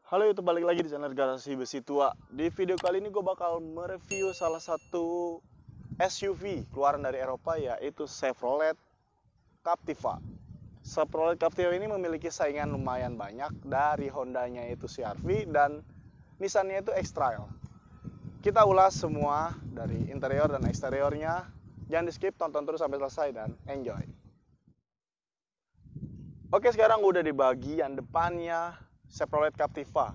Halo YouTube, balik lagi di channel Garasi Besi Tua. Di video kali ini gue bakal mereview salah satu SUV keluaran dari Eropa, yaitu Chevrolet Captiva. Chevrolet Captiva ini memiliki saingan lumayan banyak dari Hondanya itu CR-V dan Nissannya itu X-Trail. Kita ulas semua dari interior dan eksteriornya. Jangan di skip, tonton terus sampai selesai dan enjoy. Oke, sekarang udah di bagian depannya Chevrolet Captiva.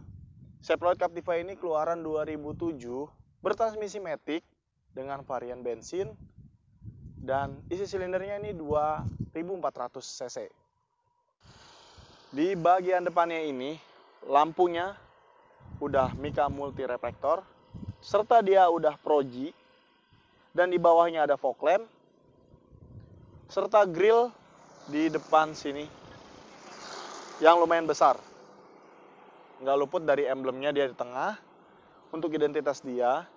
Chevrolet Captiva ini keluaran 2007, bertransmisi matic dengan varian bensin dan isi silindernya ini 2400 cc. Di bagian depannya ini lampunya udah Mica multi reflektor serta dia udah Pro G dan di bawahnya ada fog lamp serta grill di depan sini yang lumayan besar. Nggak luput dari emblemnya dia di tengah untuk identitas dia.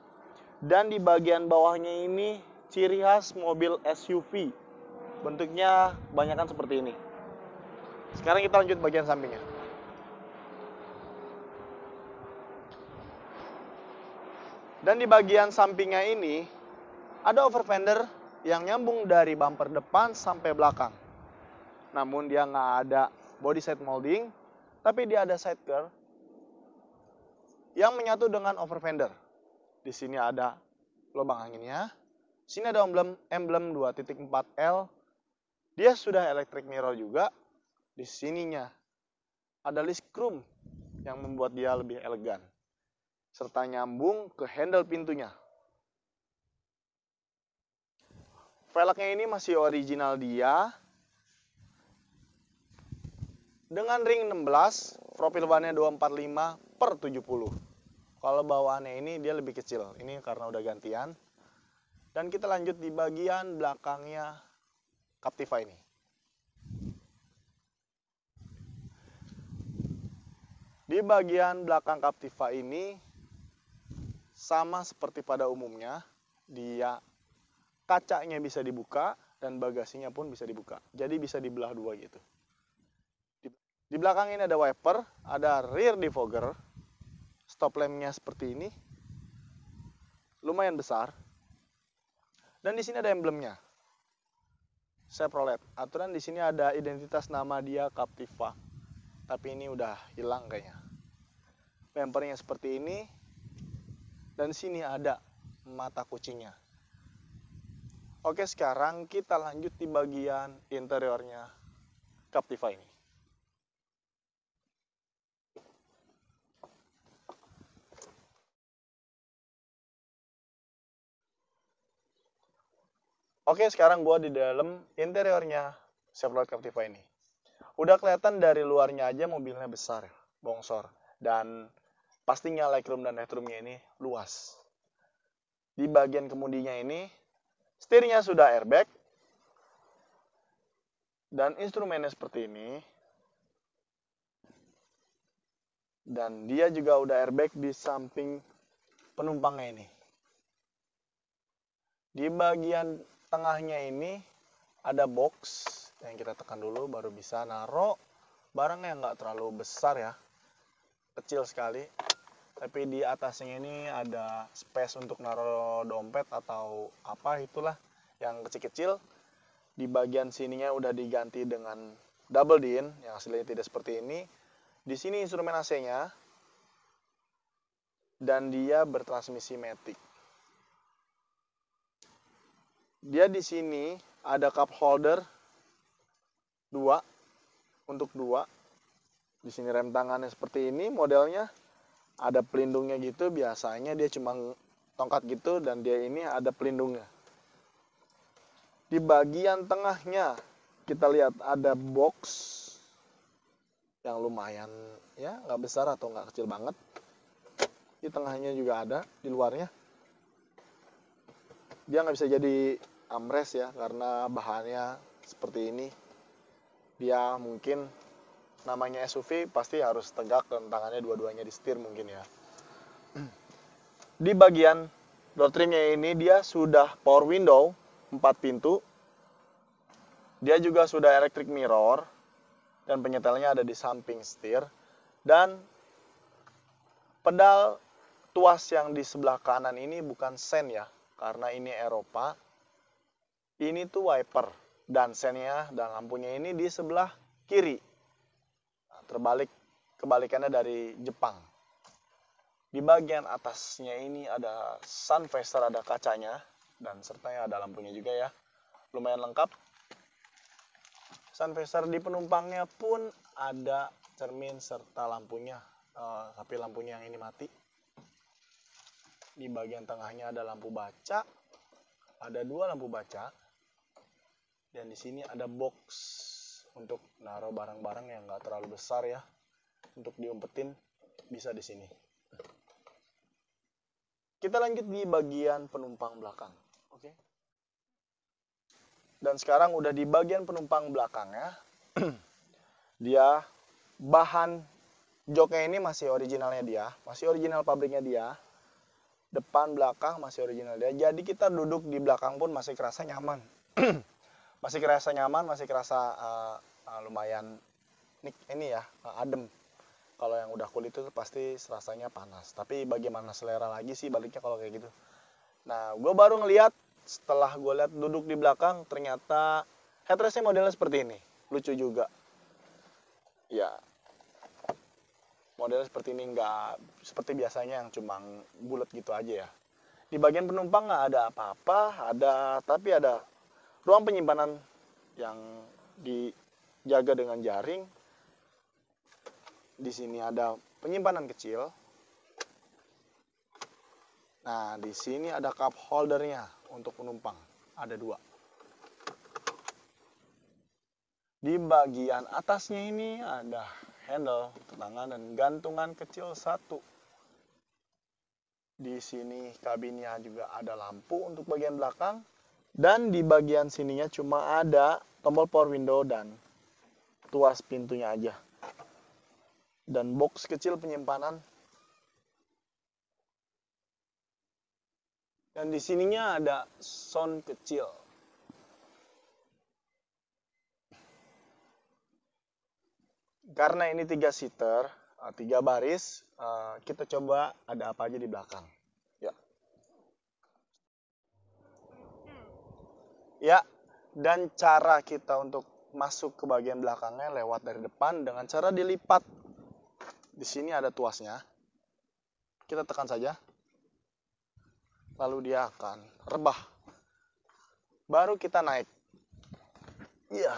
Dan di bagian bawahnya ini ciri khas mobil SUV. Bentuknya kebanyakan seperti ini. Sekarang kita lanjut bagian sampingnya. Dan di bagian sampingnya ini ada over fender yang nyambung dari bumper depan sampai belakang. Namun dia nggak ada body side molding, tapi dia ada side curve yang menyatu dengan over fender. Di sini ada lubang anginnya. Sini ada emblem 2.4L. Dia sudah electric mirror juga. Di sininya ada list chrome yang membuat dia lebih elegan. Serta nyambung ke handle pintunya. Velgnya ini masih original dia. Dengan ring 16, profil bannya 245/70. Kalau bawaannya ini dia lebih kecil. Ini karena udah gantian. Dan kita lanjut di bagian belakangnya Captiva ini. Di bagian belakang Captiva ini sama seperti pada umumnya, dia kacanya bisa dibuka dan bagasinya pun bisa dibuka. Jadi bisa dibelah dua gitu. Di belakang ini ada wiper, ada rear defogger, stop lampnya seperti ini, lumayan besar. Dan di sini ada emblemnya, Chevrolet. Aturan di sini ada identitas nama dia Captiva, tapi ini udah hilang kayaknya. Bumpernya seperti ini, dan di sini ada mata kucingnya. Oke, sekarang kita lanjut di bagian interiornya Captiva ini. Oke, sekarang gua di dalam interiornya Chevrolet Captiva ini. Udah kelihatan dari luarnya aja mobilnya besar, bongsor. Dan pastinya legroom dan headroomnya ini luas. Di bagian kemudinya ini, setirnya sudah airbag. Dan instrumennya seperti ini. Dan dia juga udah airbag di samping penumpangnya ini. Di bagian tengahnya ini ada box yang kita tekan dulu baru bisa naruh barang yang nggak terlalu besar ya, kecil sekali. Tapi di atasnya ini ada space untuk naruh dompet atau apa itulah yang kecil-kecil. Di bagian sininya udah diganti dengan double din yang hasilnya tidak seperti ini. Di sini instrumen AC-nya dan dia bertransmisi matic. Dia di sini ada cup holder 2 untuk 2. Di sini rem tangannya seperti ini modelnya. Ada pelindungnya gitu, biasanya dia cuma tongkat gitu dan dia ini ada pelindungnya. Di bagian tengahnya kita lihat ada box yang lumayan ya, nggak besar atau nggak kecil banget. Di tengahnya juga ada, di luarnya. Dia nggak bisa jadi armrest ya, karena bahannya seperti ini. Dia mungkin namanya SUV pasti harus tegak dan tangannya dua-duanya di setir mungkin ya. Di bagian door trimnya ini dia sudah power window 4 pintu. Dia juga sudah electric mirror dan penyetelnya ada di samping setir. Dan pedal tuas yang di sebelah kanan ini bukan sen ya, karena ini Eropa. Ini tuh wiper dan sennya dan lampunya ini di sebelah kiri. Nah, kebalikannya dari Jepang. Di bagian atasnya ini ada sun visor, ada kacanya dan serta ada lampunya juga ya. Lumayan lengkap. Sun visor di penumpangnya pun ada cermin serta lampunya, tapi lampunya yang ini mati. Di bagian tengahnya ada lampu baca, ada 2 lampu baca, dan di sini ada box untuk naruh barang-barang yang nggak terlalu besar ya, untuk diumpetin bisa di sini. Kita lanjut di bagian penumpang belakang, oke? Dan sekarang udah di bagian penumpang belakangnya, dia bahan joknya ini masih originalnya dia, masih original pabriknya dia. Depan belakang masih original dia. Jadi kita duduk di belakang pun masih kerasa nyaman. Masih kerasa nyaman, masih kerasa lumayan ini ya, adem. Kalau yang udah kulit itu pasti rasanya panas. Tapi bagaimana selera lagi sih baliknya kalau kayak gitu. Nah, gue baru ngeliat setelah gue lihat duduk di belakang, ternyata headrestnya modelnya seperti ini. Lucu juga. Ya, modelnya seperti ini, nggak seperti biasanya yang cuma bulat gitu aja ya. Di bagian penumpang nggak ada apa-apa, tapi ada ruang penyimpanan yang dijaga dengan jaring. Di sini ada penyimpanan kecil. Nah, di sini ada cup holdernya untuk penumpang, ada 2. Di bagian atasnya ini ada handle tangan dan gantungan kecil 1. Di sini kabinnya juga ada lampu untuk bagian belakang. Dan di bagian sininya cuma ada tombol power window dan tuas pintunya aja. Dan box kecil penyimpanan. Dan di sininya ada sound kecil. Karena ini 3 seater, 3 baris, kita coba ada apa aja di belakang. Ya, dan cara kita untuk masuk ke bagian belakangnya lewat dari depan dengan cara dilipat. Di sini ada tuasnya. Kita tekan saja. Lalu dia akan rebah. Baru kita naik. Iya.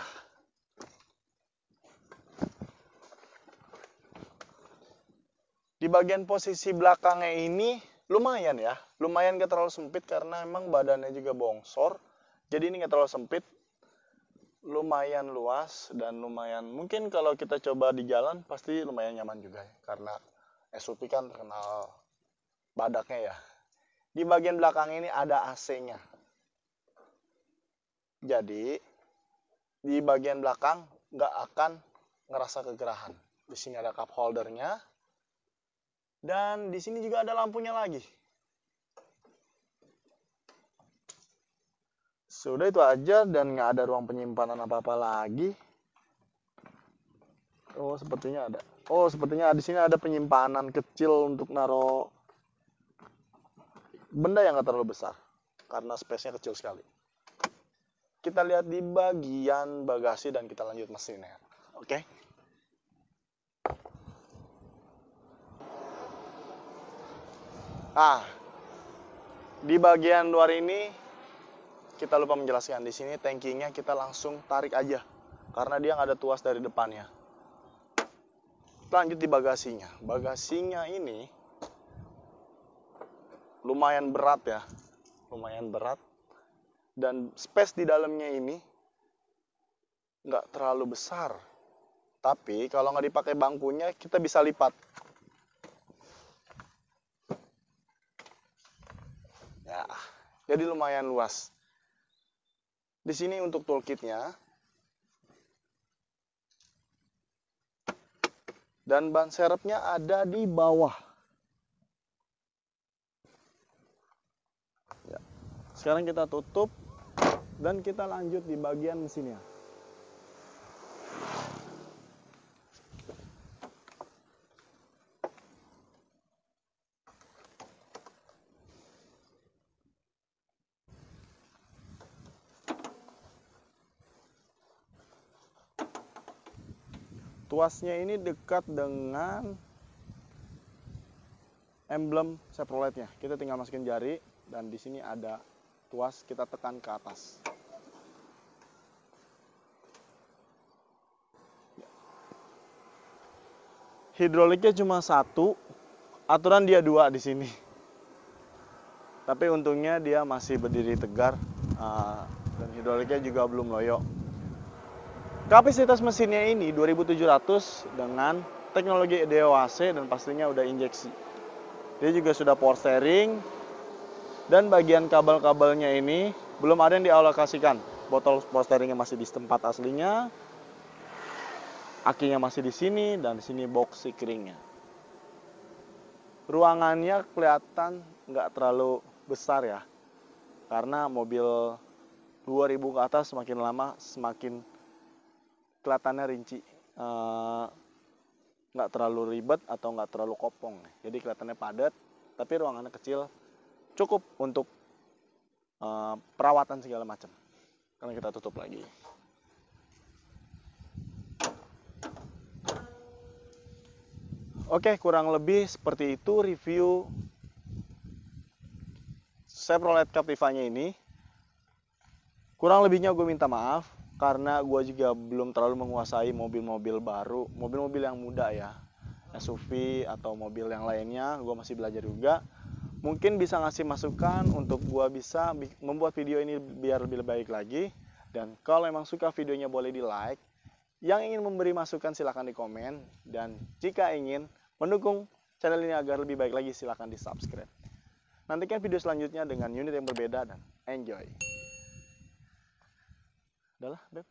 Di bagian posisi belakangnya ini lumayan ya. Lumayan gak terlalu sempit karena emang badannya juga bongsor. Jadi ini gak terlalu sempit. Lumayan luas dan lumayan, mungkin kalau kita coba di jalan pasti lumayan nyaman juga ya. Karena SUV kan terkenal badaknya ya. Di bagian belakang ini ada AC-nya. Jadi di bagian belakang nggak akan ngerasa kegerahan. Di sini ada cup holdernya. Dan di sini juga ada lampunya lagi. Sudah itu aja dan nggak ada ruang penyimpanan apa-apa lagi. Oh, sepertinya ada. Oh, sepertinya di sini ada penyimpanan kecil untuk naruh benda yang nggak terlalu besar. Karena space-nya kecil sekali. Kita lihat di bagian bagasi dan kita lanjut mesinnya. Oke. Nah, di bagian luar ini kita lupa menjelaskan. Di sini tankinya kita langsung tarik aja karena dia nggak ada tuas dari depannya. Lanjut di bagasinya. Bagasinya ini lumayan berat ya, lumayan berat. Dan space di dalamnya ini nggak terlalu besar. Tapi kalau nggak dipakai bangkunya kita bisa lipat. Ya, jadi lumayan luas. Di sini untuk toolkitnya. Dan ban serepnya ada di bawah. Ya. Sekarang kita tutup dan kita lanjut di bagian mesinnya. Tuasnya ini dekat dengan emblem Chevroletnya. Kita tinggal masukin jari dan di sini ada tuas, kita tekan ke atas. Hidroliknya cuma satu, aturan dia dua di sini. Tapi untungnya dia masih berdiri tegar dan hidroliknya juga belum loyo. Kapasitas mesinnya ini 2700 dengan teknologi DOHC dan pastinya udah injeksi. Dia juga sudah power steering dan bagian kabel-kabelnya ini belum ada yang dialokasikan. Botol power steeringnya masih di tempat aslinya, akinya masih di sini dan di sini box securingnya. Ruangannya kelihatan nggak terlalu besar ya, karena mobil 2000 ke atas semakin lama semakin kelihatannya rinci, nggak terlalu ribet atau nggak terlalu kopong, jadi kelihatannya padat, tapi ruangannya kecil, cukup untuk perawatan segala macam. Karena kita tutup lagi. Oke, kurang lebih seperti itu review Chevrolet Captiva-nya ini. Kurang lebihnya gue minta maaf, karena gue juga belum terlalu menguasai mobil-mobil baru, mobil-mobil yang muda ya, SUV atau mobil yang lainnya, gue masih belajar juga. Mungkin bisa ngasih masukan untuk gue bisa membuat video ini biar lebih baik lagi. Dan kalau emang suka videonya boleh di like, yang ingin memberi masukan silahkan di komen, dan jika ingin mendukung channel ini agar lebih baik lagi silahkan di subscribe. Nantikan video selanjutnya dengan unit yang berbeda dan enjoy. Udahlah, Beb.